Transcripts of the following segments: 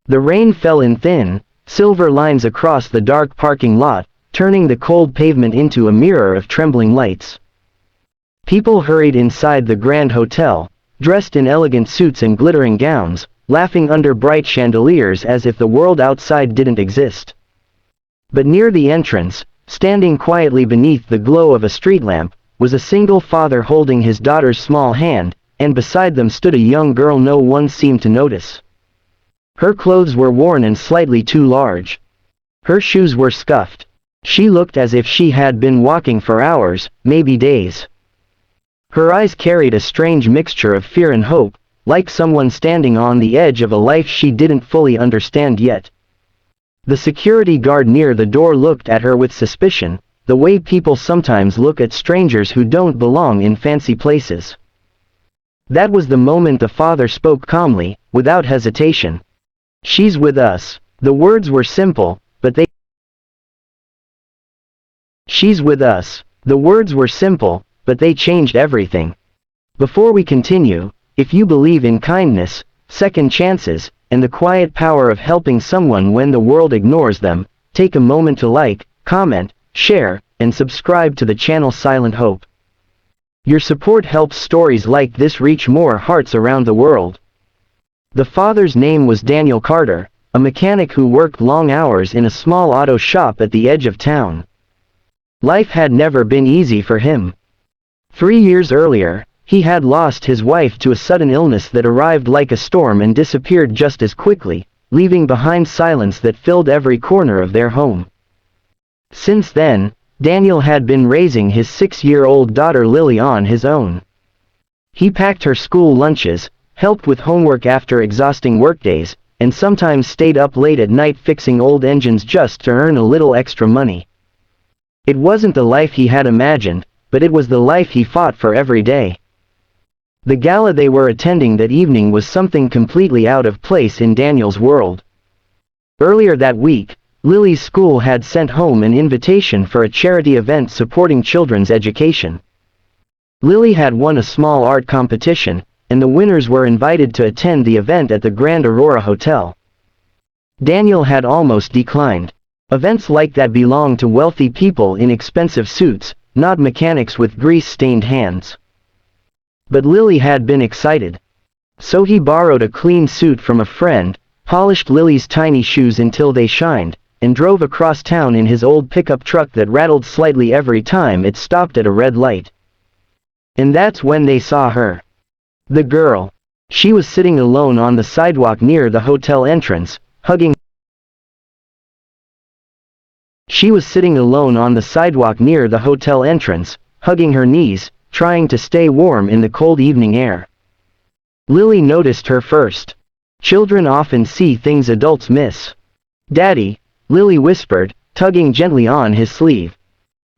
The rain fell in thin, silver lines across the dark parking lot, turning the cold pavement into a mirror of trembling lights. People hurried inside the grand hotel, dressed in elegant suits and glittering gowns, laughing under bright chandeliers as if the world outside didn't exist. But near the entrance, standing quietly beneath the glow of a street lamp, was a single father holding his daughter's small hand, and beside them stood a young girl no one seemed to notice. Her clothes were worn and slightly too large. Her shoes were scuffed. She looked as if she had been walking for hours, maybe days. Her eyes carried a strange mixture of fear and hope, like someone standing on the edge of a life she didn't fully understand yet. The security guard near the door looked at her with suspicion, the way people sometimes look at strangers who don't belong in fancy places. That was the moment the father spoke calmly, without hesitation. "She's with us." The words were simple, but they "She's with us." The words were simple, but they changed everything. Before we continue, if you believe in kindness, second chances, and the quiet power of helping someone when the world ignores them, take a moment to like, comment, share, and subscribe to the channel Silent Hope. Your support helps stories like this reach more hearts around the world. The father's name was Daniel Carter, a mechanic who worked long hours in a small auto shop at the edge of town. Life had never been easy for him. 3 years earlier, he had lost his wife to a sudden illness that arrived like a storm and disappeared just as quickly, leaving behind silence that filled every corner of their home. Since then, Daniel had been raising his 6-year-old daughter Lily on his own. He packed her school lunches, helped with homework after exhausting workdays, and sometimes stayed up late at night fixing old engines just to earn a little extra money. It wasn't the life he had imagined, but it was the life he fought for every day. The gala they were attending that evening was something completely out of place in Daniel's world. Earlier that week, Lily's school had sent home an invitation for a charity event supporting children's education. Lily had won a small art competition, and the winners were invited to attend the event at the Grand Aurora Hotel. Daniel had almost declined. Events like that belong to wealthy people in expensive suits, not mechanics with grease-stained hands. But Lily had been excited. So he borrowed a clean suit from a friend, polished Lily's tiny shoes until they shined, and drove across town in his old pickup truck that rattled slightly every time it stopped at a red light. And that's when they saw her. The girl. She was sitting alone on the sidewalk near the hotel entrance, hugging her knees, trying to stay warm in the cold evening air. Lily noticed her first. Children often see things adults miss. "Daddy," Lily whispered, tugging gently on his sleeve.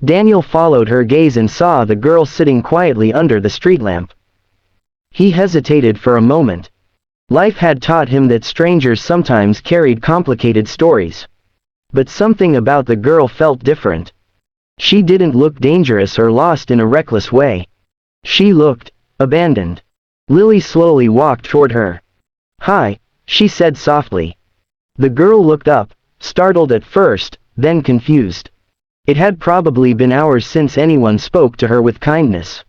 Daniel followed her gaze and saw the girl sitting quietly under the street lamp. He hesitated for a moment. Life had taught him that strangers sometimes carried complicated stories. But something about the girl felt different. She didn't look dangerous or lost in a reckless way. She looked abandoned. Lily slowly walked toward her. "Hi," she said softly. The girl looked up, startled at first, then confused. It had probably been hours since anyone spoke to her with kindness.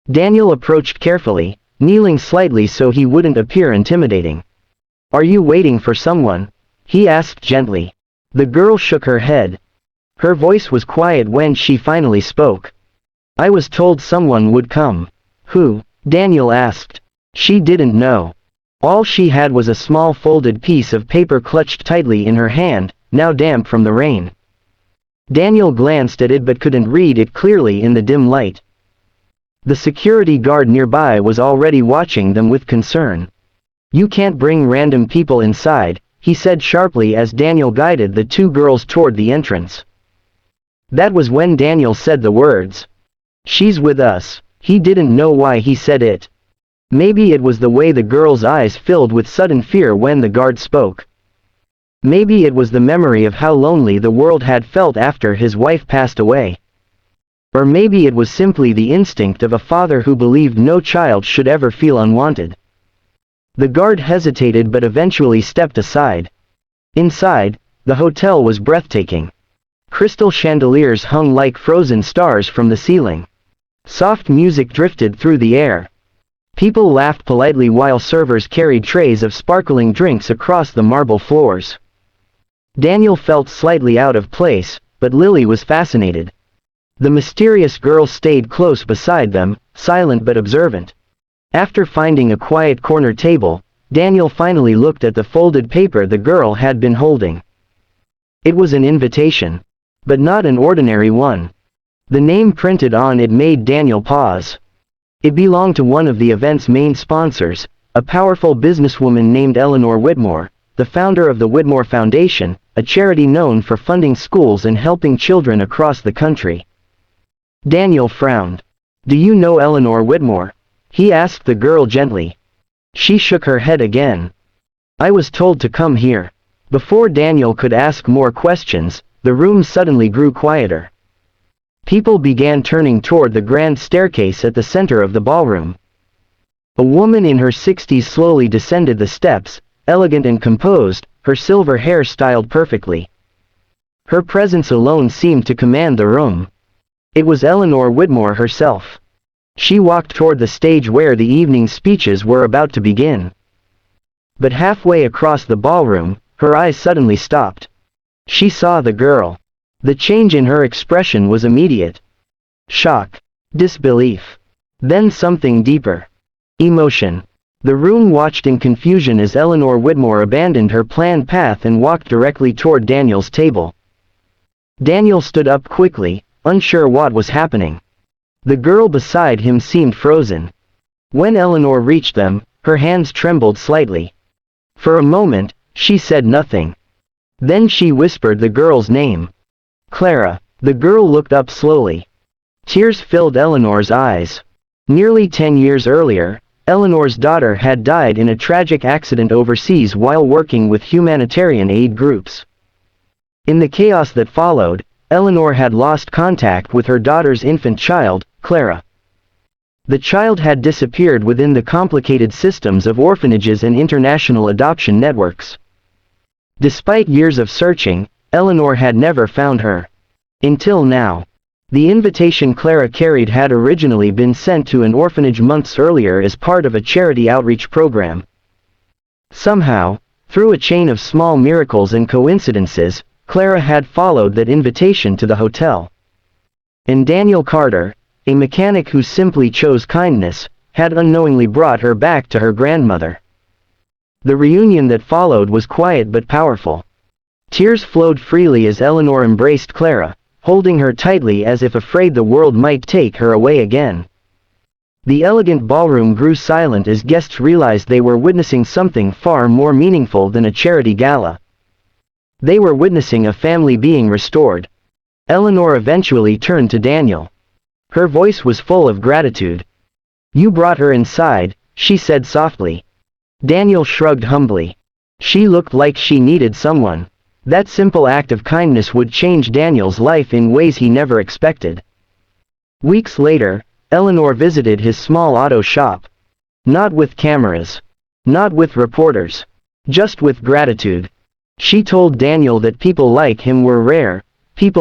Daniel approached carefully, kneeling slightly so he wouldn't appear intimidating. "Are you waiting for someone?" he asked gently. The girl shook her head. Her voice was quiet when she finally spoke. "I was told someone would come." "Who?" Daniel asked. She didn't know. All she had was a small folded piece of paper clutched tightly in her hand, now damp from the rain. Daniel glanced at it but couldn't read it clearly in the dim light. The security guard nearby was already watching them with concern. "You can't bring random people inside," he said sharply as Daniel guided the two girls toward the entrance. That was when Daniel said the words. "She's with us." He didn't know why he said it. Maybe it was the way the girl's eyes filled with sudden fear when the guard spoke. Maybe it was the memory of how lonely the world had felt after his wife passed away. Or maybe it was simply the instinct of a father who believed no child should ever feel unwanted. The guard hesitated but eventually stepped aside. Inside, the hotel was breathtaking. Crystal chandeliers hung like frozen stars from the ceiling. Soft music drifted through the air. People laughed politely while servers carried trays of sparkling drinks across the marble floors. Daniel felt slightly out of place, but Lily was fascinated. The mysterious girl stayed close beside them, silent but observant. After finding a quiet corner table, Daniel finally looked at the folded paper the girl had been holding. It was an invitation. But not an ordinary one. The name printed on it made Daniel pause. It belonged to one of the event's main sponsors, a powerful businesswoman named Eleanor Whitmore, the founder of the Whitmore Foundation, a charity known for funding schools and helping children across the country. Daniel frowned. "Do you know Eleanor Whitmore?" he asked the girl gently. She shook her head again. "I was told to come here." Before Daniel could ask more questions, the room suddenly grew quieter. People began turning toward the grand staircase at the center of the ballroom. A woman in her 60s slowly descended the steps, elegant and composed, her silver hair styled perfectly. Her presence alone seemed to command the room. It was Eleanor Whitmore herself. She walked toward the stage where the evening speeches were about to begin. But halfway across the ballroom, her eyes suddenly stopped. She saw the girl. The change in her expression was immediate. Shock. Disbelief. Then something deeper. Emotion. The room watched in confusion as Eleanor Whitmore abandoned her planned path and walked directly toward Daniel's table. Daniel stood up quickly, unsure what was happening. The girl beside him seemed frozen. When Eleanor reached them, her hands trembled slightly. For a moment, she said nothing. Then she whispered the girl's name. Clara. The girl looked up slowly. Tears filled Eleanor's eyes. Nearly 10 years earlier, Eleanor's daughter had died in a tragic accident overseas while working with humanitarian aid groups. In the chaos that followed, Eleanor had lost contact with her daughter's infant child, Clara. The child had disappeared within the complicated systems of orphanages and international adoption networks. Despite years of searching, Eleanor had never found her. Until now. The invitation Clara carried had originally been sent to an orphanage months earlier as part of a charity outreach program. Somehow, through a chain of small miracles and coincidences, Clara had followed that invitation to the hotel. And Daniel Carter, a mechanic who simply chose kindness, had unknowingly brought her back to her grandmother. The reunion that followed was quiet but powerful. Tears flowed freely as Eleanor embraced Clara, holding her tightly as if afraid the world might take her away again. The elegant ballroom grew silent as guests realized they were witnessing something far more meaningful than a charity gala. They were witnessing a family being restored. Eleanor eventually turned to Daniel. Her voice was full of gratitude. "You brought her inside," she said softly. Daniel shrugged humbly. She looked like she needed someone. That simple act of kindness would change Daniel's life in ways he never expected. Weeks later, Eleanor visited his small auto shop. Not with cameras. Not with reporters. Just with gratitude. She told Daniel that people like him were rare, people